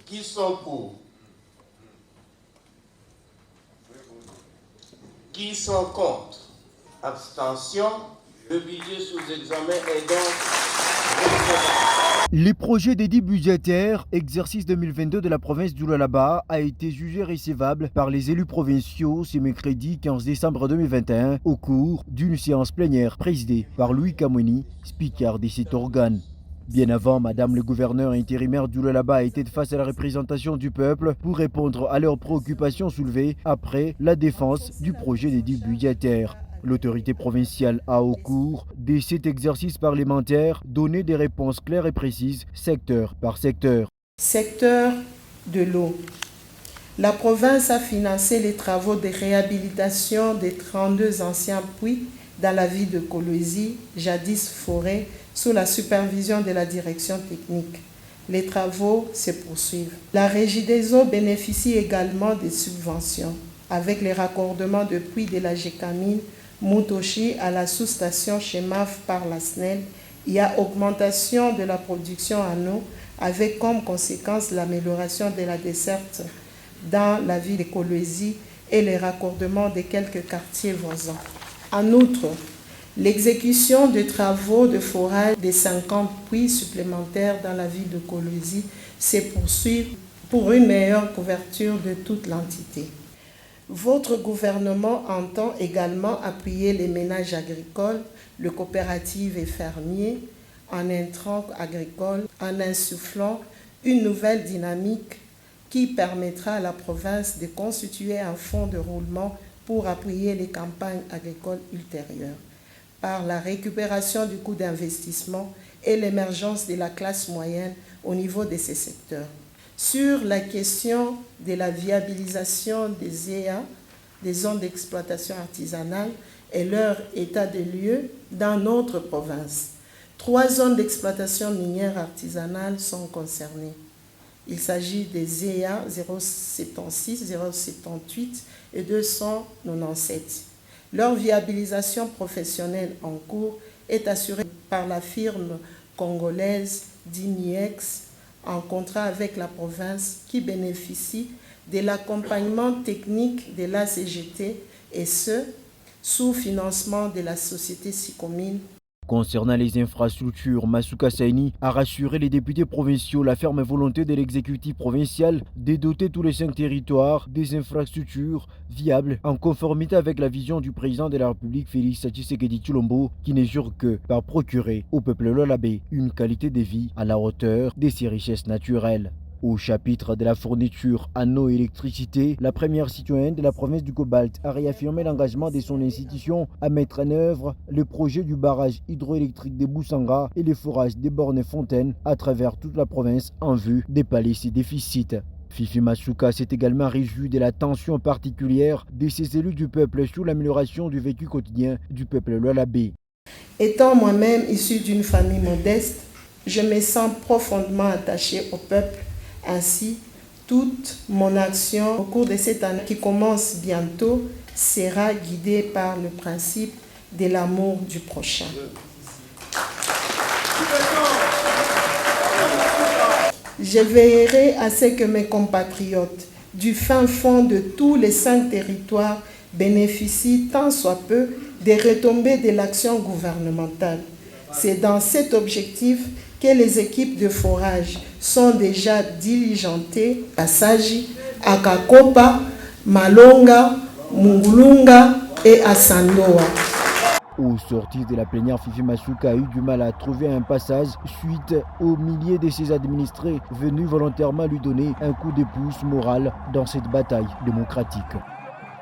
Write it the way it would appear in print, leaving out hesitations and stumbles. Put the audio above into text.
Qui sont pour? Qui sont contre? Abstention. Le budget sous examen est donc réservé. Les projets d'édit budgétaire exercice 2022 de la province du Lualaba a été jugé recevable par les élus provinciaux ce mercredi 15 décembre 2021 au cours d'une séance plénière présidée par Louis Kamweni, speaker de cet organe. Bien avant, Madame le gouverneur intérimaire du Lualaba était face à la représentation du peuple pour répondre à leurs préoccupations soulevées après la défense du projet d'édit budgétaire. L'autorité provinciale a, au cours de cet exercice parlementaire, donné des réponses claires et précises, secteur par secteur. Secteur de l'eau. La province a financé les travaux de réhabilitation des 32 anciens puits dans la ville de Kolwezi, jadis forêt, sous la supervision de la direction technique. Les travaux se poursuivent. La Régie des eaux bénéficie également des subventions, avec les raccordements de puits de la Gécamine Mutoshi à la sous-station Chemaf par la SNEL. Il y a augmentation de la production en eau, avec comme conséquence l'amélioration de la desserte dans la ville de Kolwezi et les raccordements de quelques quartiers voisins. En outre, l'exécution des travaux de forage des 50 puits supplémentaires dans la ville de Kolwezi se poursuit pour une meilleure couverture de toute l'entité. Votre gouvernement entend également appuyer les ménages agricoles, les coopératives et fermiers en intrants agricoles, en insufflant une nouvelle dynamique qui permettra à la province de constituer un fonds de roulement pour appuyer les campagnes agricoles ultérieures, par la récupération du coût d'investissement et l'émergence de la classe moyenne au niveau de ces secteurs. Sur la question de la viabilisation des ZEA, des zones d'exploitation artisanale, et leur état de lieu dans notre province. 3 zones d'exploitation minière artisanale sont concernées. Il s'agit des ZEA 076, 078 et 297. Leur viabilisation professionnelle en cours est assurée par la firme congolaise Dimiex en contrat avec la province qui bénéficie de l'accompagnement technique de la CGT et ce, sous financement de la société Sicomine. Concernant les infrastructures, Masuka Saini a rassuré les députés provinciaux la ferme volonté de l'exécutif provincial de doter tous les 5 territoires des infrastructures viables en conformité avec la vision du président de la République Félix Tshisekedi Tshilombo qui ne jure que par procurer au peuple lualabais une qualité de vie à la hauteur de ses richesses naturelles. Au chapitre de la fourniture en eau et électricité, la première citoyenne de la province du Cobalt a réaffirmé l'engagement de son institution à mettre en œuvre le projet du barrage hydroélectrique de Boussanga et le forage des bornes-fontaines à travers toute la province en vue de pallier ses déficits. Fifi Masuka s'est également réjoui de l'attention particulière de ses élus du peuple sur l'amélioration du vécu quotidien du peuple lualabais. Étant moi-même issu d'une famille modeste, je me sens profondément attaché au peuple. Ainsi, toute mon action au cours de cette année qui commence bientôt sera guidée par le principe de l'amour du prochain. Je veillerai à ce que mes compatriotes du fin fond de tous les 5 territoires bénéficient tant soit peu des retombées de l'action gouvernementale. C'est dans cet objectif que les équipes de forage sont déjà diligentées à Saji, à Kakopa, Malonga, Mungulunga et à Sandoa. Au sortir de la plénière, Fifi Masuka a eu du mal à trouver un passage suite aux milliers de ses administrés venus volontairement lui donner un coup de pouce moral dans cette bataille démocratique.